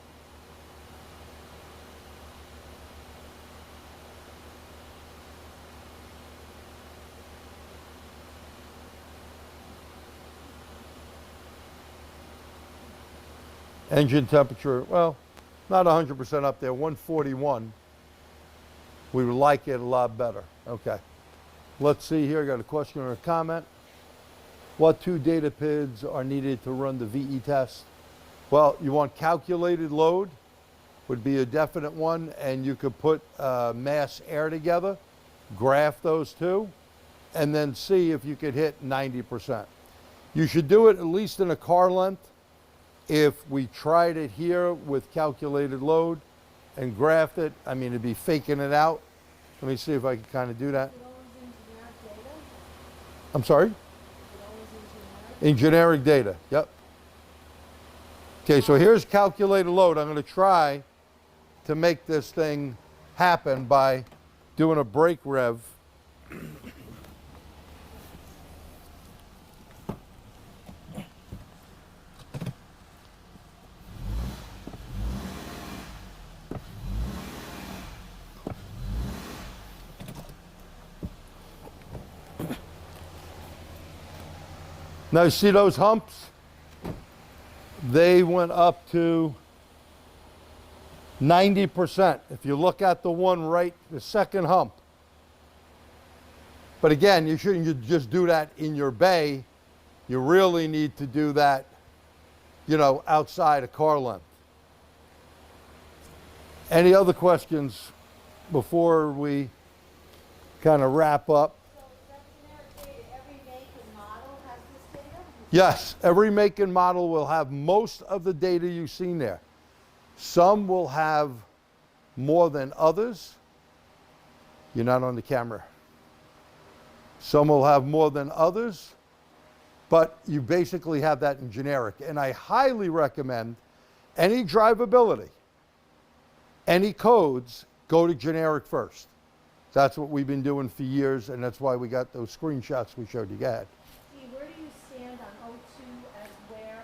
Engine temperature, well, not 100% up there, 141. We would like it a lot better. Okay. Let's see here, I got a question or a comment. What two data PIDs are needed to run the VE test? Well, you want calculated load, would be a definite one, and you could put mass air together, graph those two, and then see if you could hit 90%. You should do it at least in a car length. If we tried it here with calculated load and graphed it, I mean, it'd be faking it out. Let me see if I can kind of do that. I'm sorry? In generic data, yep. Okay, so here's calculated load. I'm going to try to make this thing happen by doing a brake rev. Now you see those humps? They went up to 90%. If you look at the one right, the second hump. But again, you shouldn't just do that in your bay. You really need to do that, you know, outside a car length. Any other questions before we kind of wrap up? Yes, every make and model will have most of the data you've seen there. Some will have more than others. You're not on the camera. Some will have more than others, but you basically have that in generic. And I highly recommend any drivability, any codes, go to generic first. That's what we've been doing for years, and that's why we got those screenshots we showed you. Go ahead. Where do you stand on O2 as a wear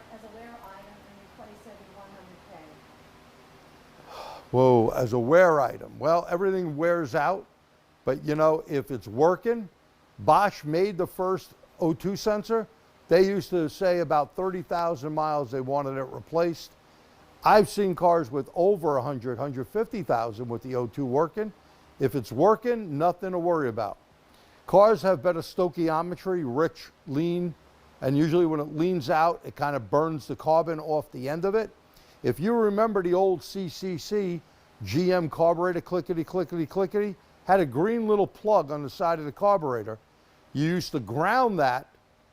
item in your 2700K? Whoa, as a wear item. Well, everything wears out, but you know, if it's working, Bosch made the first O2 sensor. They used to say about 30,000 miles they wanted it replaced. I've seen cars with over 100, 150,000 with the O2 working. If it's working, nothing to worry about. Cars have better stoichiometry, rich, lean, and usually when it leans out, it kind of burns the carbon off the end of it. If you remember the old CCC GM carburetor, clickety, clickety, clickety, had a green little plug on the side of the carburetor. You used to ground that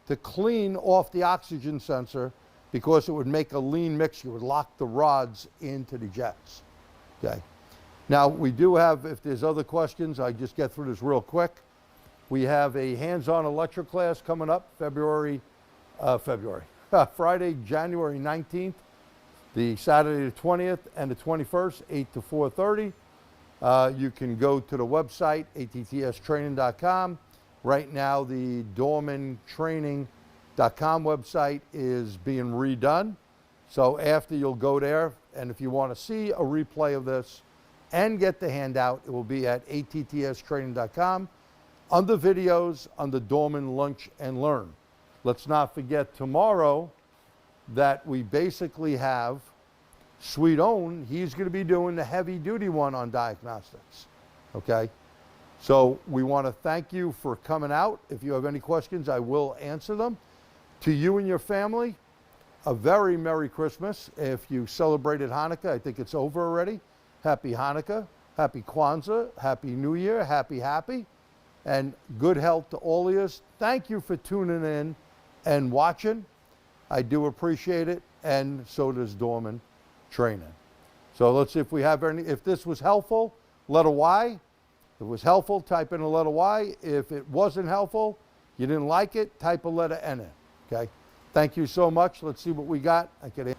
to clean off the oxygen sensor because it would make a lean mixture. It would lock the rods into the jets. Okay. Now we do have, if there's other questions, I just get through this real quick. We have a hands-on electric class coming up Friday, January 19th, the Saturday the 20th, and the 21st, 8 to 4:30. You can go to the website, attststraining.com. Right now, the dormantraining.com website is being redone. So after, you'll go there, and if you want to see a replay of this and get the handout, it will be at attststraining.com under videos, under Dorman Lunch and Learn. Let's not forget tomorrow that we basically have Sweet Own. He's going to be doing the heavy duty one on diagnostics. Okay? So we want to thank you for coming out. If you have any questions, I will answer them. To you and your family, a very Merry Christmas. If you celebrated Hanukkah, I think it's over already. Happy Hanukkah, Happy Kwanzaa, Happy New Year, happy, and good health to all of you. Thank you for tuning in and watching. I do appreciate it, and so does Dorman Training. So let's see if we have any. If this was helpful, letter Y. If it was helpful, type in a letter Y. If it wasn't helpful, you didn't like it, type a letter N in. Okay? Thank you so much. Let's see what we got. I could